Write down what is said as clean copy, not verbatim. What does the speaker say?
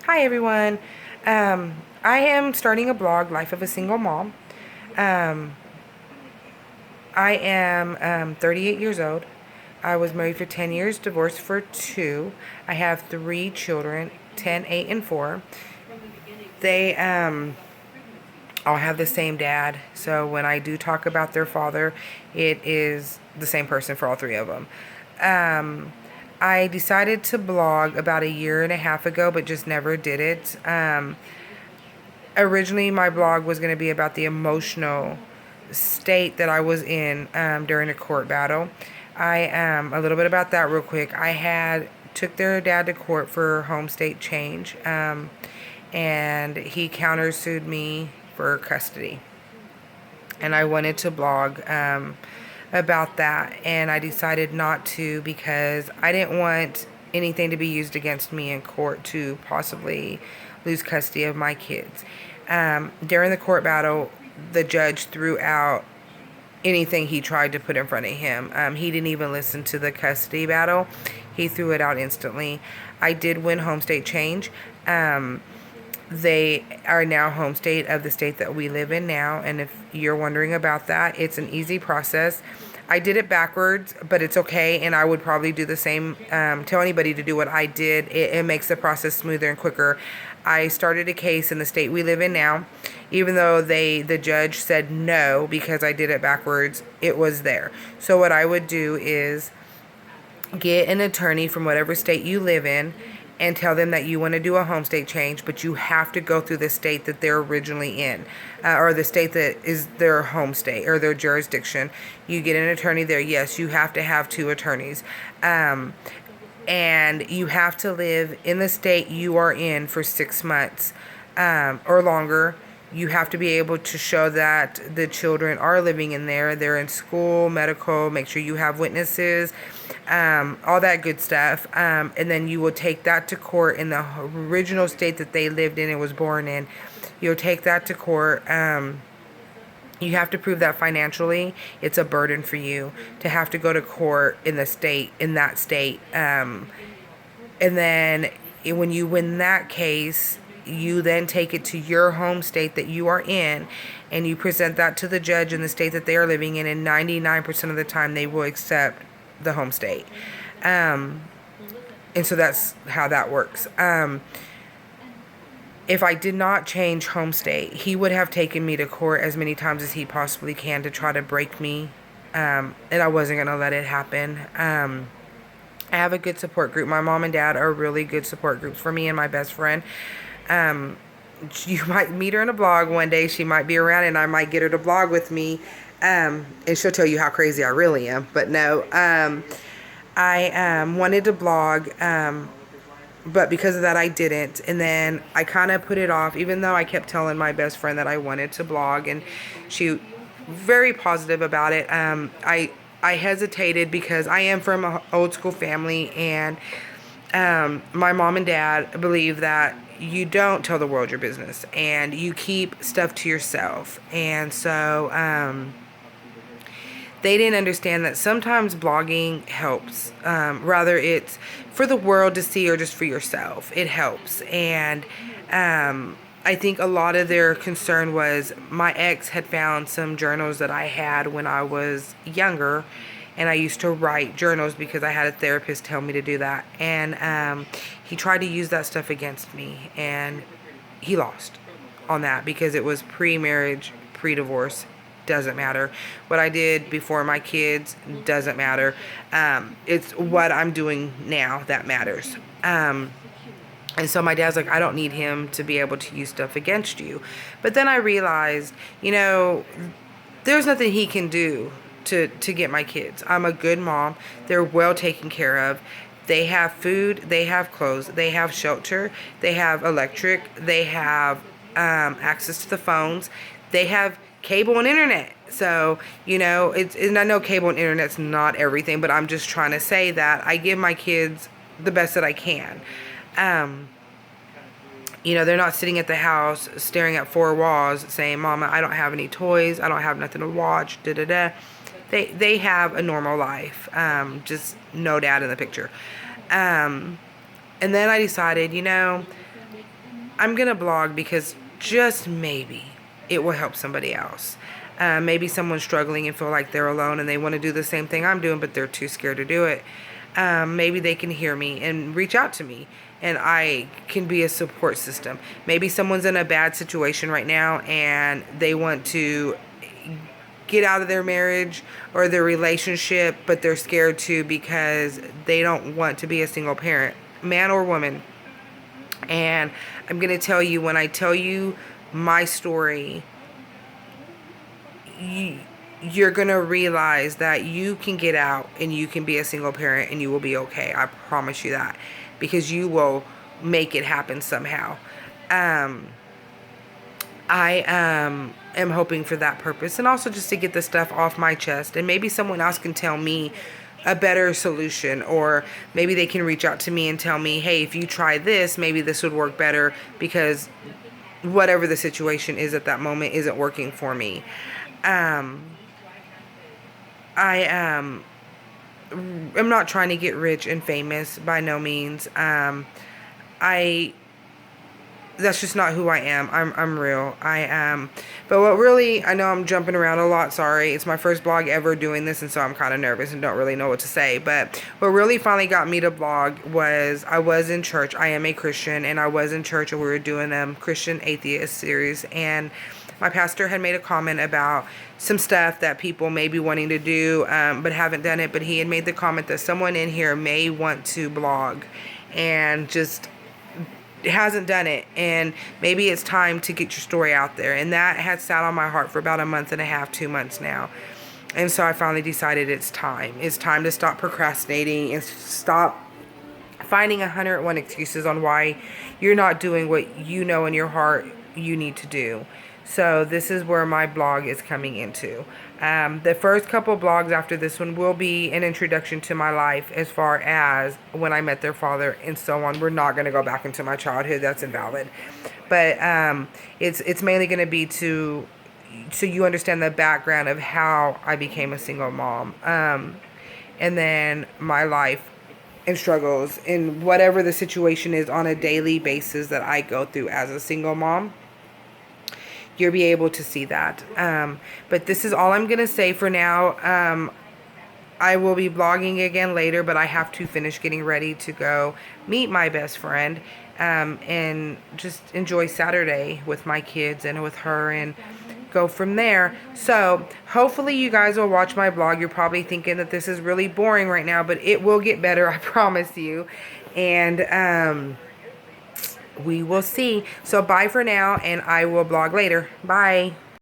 Hi everyone. I am starting a blog, Life of a Single Mom. Um, I am 38 years old. I was married for 10 years, divorced for 2. I have 3 children, 10, 8, and 4. They all have the same dad, so when I do talk about their father, it is the same person for all 3 of them. Um, I decided to blog about a year and a half ago, but just never did it. Originally my blog was going to be about the emotional state that I was in during a court battle. A little bit about that real quick. I had took their dad to court for home state change, and he countersued me for custody. And I wanted to blog about that, and I decided not to because I didn't want anything to be used against me in court to possibly lose custody of my kids. During the court battle, the judge threw out anything he tried to put in front of him. He didn't even listen to the custody battle. He threw it out instantly. I did win home state change. They are now home state of the state that we live in now. And if you're wondering about that, it's an easy process. I did it backwards, but it's okay. And I would probably do the same, tell anybody to do what I did. It makes the process smoother and quicker. I started a case in the state we live in now. Even though the judge said no because I did it backwards, it was there. So what I would do is get an attorney from whatever state you live in and tell them that you want to do a home state change, but you have to go through the state that they're originally in, or the state that is their home state or their jurisdiction. You get an attorney there. Yes, you have to have 2 attorneys. And you have to live in the state you are in for 6 months or longer. You have to be able to show that the children are living in there. They're in school, medical, make sure you have witnesses, all that good stuff. And then you will take that to court in the original state that they lived in and was born in. You'll take that to court. You have to prove that financially. It's a burden for you to have to go to court in the state, in that state. And then when you win that case, you then take it to your home state that you are in, and you present that to the judge in the state that they are living in, and 99% of the time they will accept the home state. And so that's how that works. If I did not change home state, he would have taken me to court as many times as he possibly can to try to break me, and I wasn't going to let it happen. I have a good support group. My mom and dad are really good support groups for me and my best friend. You might meet her in a blog one day. She might be around and I might get her to blog with me. And she'll tell you how crazy I really am. But no, I wanted to blog, but because of that I didn't. And then I kind of put it off, even though I kept telling my best friend that I wanted to blog, and she very positive about it. I hesitated because I am from an old school family, and my mom and dad believe that you don't tell the world your business and you keep stuff to yourself. And so they didn't understand that sometimes blogging helps. Rather it's for the world to see or just for yourself. It helps. And I think a lot of their concern was my ex had found some journals that I had when I was younger, and I used to write journals because I had a therapist tell me to do that. And he tried to use that stuff against me, and he lost on that because it was pre-marriage, pre-divorce. Doesn't matter. What I did before my kids doesn't matter. It's what I'm doing now that matters. And so my dad's like, I don't need him to be able to use stuff against you. But then I realized, there's nothing he can do to get my kids. I'm a good mom. They're well taken care of. They have food. They have clothes. They have shelter. They have electric. They have access to the phones. They have cable and internet. So, and I know cable and internet's not everything, but I'm just trying to say that I give my kids the best that I can. They're not sitting at the house staring at 4 walls saying, Mama, I don't have any toys. I don't have nothing to watch. They have a normal life. Just no dad in the picture. And then I decided, I'm going to blog because just maybe it will help somebody else. Maybe someone's struggling and feel like they're alone and they want to do the same thing I'm doing, but they're too scared to do it. Maybe they can hear me and reach out to me, and I can be a support system. Maybe someone's in a bad situation right now and they want to get out of their marriage or their relationship, but they're scared to because they don't want to be a single parent, man or woman. And I'm going to tell you, when I tell you my story, you're going to realize that you can get out and you can be a single parent and you will be okay. I promise you that, because you will make it happen somehow. I am hoping for that purpose, and also just to get the stuff off my chest, and maybe someone else can tell me a better solution, or maybe they can reach out to me and tell me, hey, if you try this, maybe this would work better, because whatever the situation is at that moment isn't working for me. I'm not trying to get rich and famous, by no means. That's just not who I am. I'm real. I am. But what really, I know I'm jumping around a lot. Sorry. It's my first blog ever doing this, and so I'm kind of nervous and don't really know what to say. But what really finally got me to blog was, I was in church. I am a Christian, and I was in church, and we were doing Christian Atheist series, and my pastor had made a comment about some stuff that people may be wanting to do, but haven't done it. But he had made the comment that someone in here may want to blog and just hasn't done it, and maybe it's time to get your story out there. And that had sat on my heart for about a month and a half, 2 months now. And so I finally decided it's time to stop procrastinating and stop finding 101 excuses on why you're not doing what you know in your heart you need to do. So this is where my blog is coming into. The first couple blogs after this one will be an introduction to my life, as far as when I met their father and so on. We're not going to go back into my childhood. That's invalid. But it's mainly going to be so you understand the background of how I became a single mom. And then my life and struggles and whatever the situation is on a daily basis that I go through as a single mom. You'll be able to see that. But this is all I'm going to say for now. I will be blogging again later, but I have to finish getting ready to go meet my best friend and just enjoy Saturday with my kids and with her and go from there. So hopefully you guys will watch my blog. You're probably thinking that this is really boring right now, but it will get better, I promise you. And we will see. So bye for now, and I will blog later. Bye.